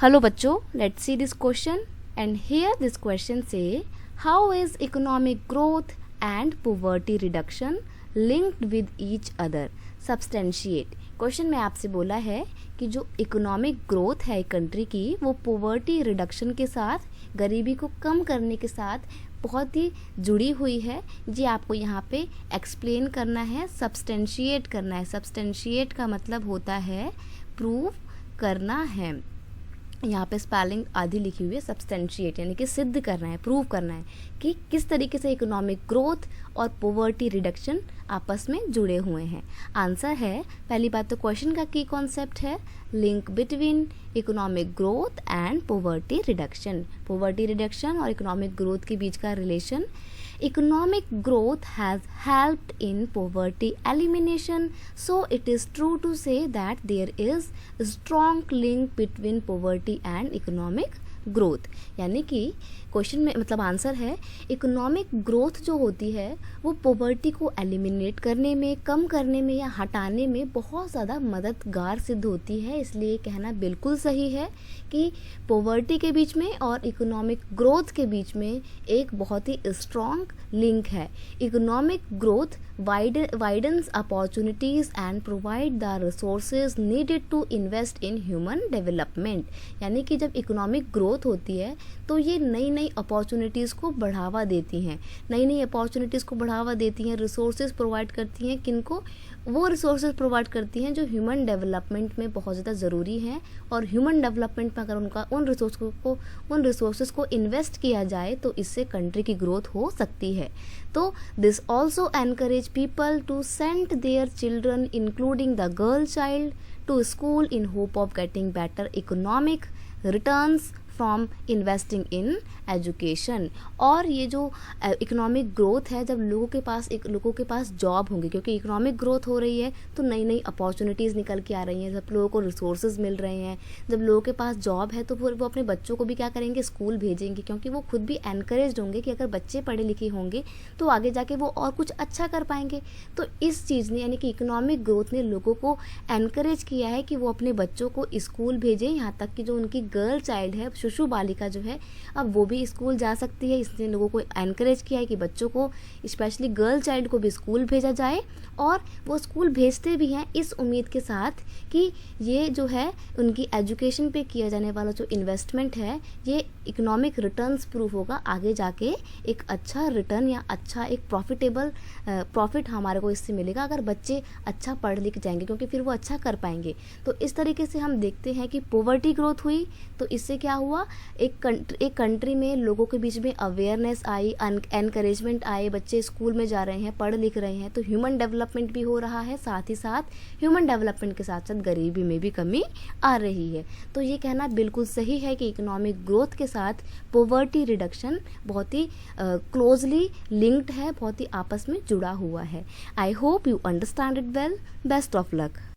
Hello बच्चों, let's see this question and here this question say how is economic growth and poverty reduction linked with each other? Substantiate. Question में आपसे बोला है कि जो economic growth है एक कंट्री की वो पोवर्टी रिडक्शन के साथ, गरीबी को कम करने के साथ बहुत ही जुड़ी हुई है। जी आपको यहाँ पे एक्सप्लेन करना है, सब्सटेंशिएट करना है। सब्सटेंशिएट का मतलब होता है प्रूव करना है। यहाँ पे स्पेलिंग आधी लिखी हुई है, सब्सटेंशिएट यानी कि सिद्ध करना है, प्रूव करना है कि किस तरीके से इकोनॉमिक ग्रोथ और पोवर्टी रिडक्शन आपस में जुड़े हुए हैं। आंसर है, पहली बात तो क्वेश्चन का की कॉन्सेप्ट है link between economic growth and poverty reduction. Poverty reduction और इकोनॉमिक ग्रोथ के बीच का relation. Economic growth has helped in poverty elimination, so it is true to say that there is a strong link between poverty and economic growth. यानी कि question में मतलब answer है economic growth जो होती है वो पोवर्टी को एलिमिनेट करने में, कम करने में या हटाने में बहुत ज़्यादा मददगार सिद्ध होती है। इसलिए कहना बिल्कुल सही है कि पोवर्टी के बीच में और इकोनॉमिक ग्रोथ के बीच में एक बहुत ही स्ट्रॉन्ग लिंक है। Economic growth widens opportunities and provide the resources needed to invest in human development। यानी कि जब इकोनॉमिक ग्रोथ होती है तो ये नई नई अपॉर्चुनिटीज़ को बढ़ावा देती हैं, नई नई अपॉर्चुनिटीज़ को बढ़ावा देती हैं, रिसोर्सेज प्रोवाइड करती हैं। किनको? वो रिसोर्सेज प्रोवाइड करती हैं जो ह्यूमन डेवलपमेंट में बहुत ज़्यादा ज़रूरी हैं। और ह्यूमन डेवलपमेंट में अगर उनका उन रिसोर्सेज को इन्वेस्ट किया जाए तो इससे कंट्री की ग्रोथ हो सकती है। तो this also encourage people to send their children including the girl child to school in hope of getting better economic returns from investing in education. और ये जो इकोनॉमिक ग्रोथ है, जब लोगों के पास जॉब होंगे, क्योंकि इकोनॉमिक ग्रोथ हो रही है तो नई नई अपॉर्चुनिटीज़ निकल के आ रही हैं, जब लोगों को रिसोर्सेज मिल रहे हैं, जब लोगों के पास जॉब है तो फिर वो अपने बच्चों को भी क्या करेंगे, स्कूल भेजेंगे, क्योंकि वो खुद भी एनकरेज होंगे कि अगर बच्चे पढ़े लिखे होंगे तो आगे जाके वो और कुछ अच्छा कर पाएंगे। तो इस चीज़ ने यानी कि इकोनॉमिक ग्रोथ ने लोगों को एनकरेज किया है कि वो अपने बच्चों को स्कूल भेजें। यहाँ तक कि जो उनकी गर्ल चाइल्ड है, शिशु बालिका जो है, अब वो भी स्कूल जा सकती है। इसने लोगों को एनकरेज किया है कि बच्चों को, स्पेशली गर्ल चाइल्ड को भी स्कूल भेजा जाए। और वो स्कूल भेजते भी हैं इस उम्मीद के साथ कि ये जो है उनकी एजुकेशन पे किया जाने वाला जो इन्वेस्टमेंट है ये इकोनॉमिक रिटर्न्स प्रूफ होगा, आगे जाके एक अच्छा रिटर्न या अच्छा एक प्रॉफिट हमारे को इससे मिलेगा अगर बच्चे अच्छा पढ़ लिख जाएंगे, क्योंकि फिर वो अच्छा कर पाएंगे। तो इस तरीके से हम देखते हैं कि पोवर्टी ग्रोथ हुई तो इससे क्या हुआ, एक कंट्री में लोगों के बीच में अवेयरनेस आई, एनकरेजमेंट आए, बच्चे स्कूल में जा रहे हैं, पढ़ लिख रहे हैं, तो ह्यूमन डेवलपमेंट भी हो रहा है। साथ ही साथ ह्यूमन डेवलपमेंट के साथ साथ गरीबी में भी कमी आ रही है। तो ये कहना बिल्कुल सही है कि इकोनॉमिक ग्रोथ के साथ पोवर्टी रिडक्शन बहुत ही क्लोजली लिंक्ड है, बहुत ही आपस में जुड़ा हुआ है। I hope you understand it well. Best of luck.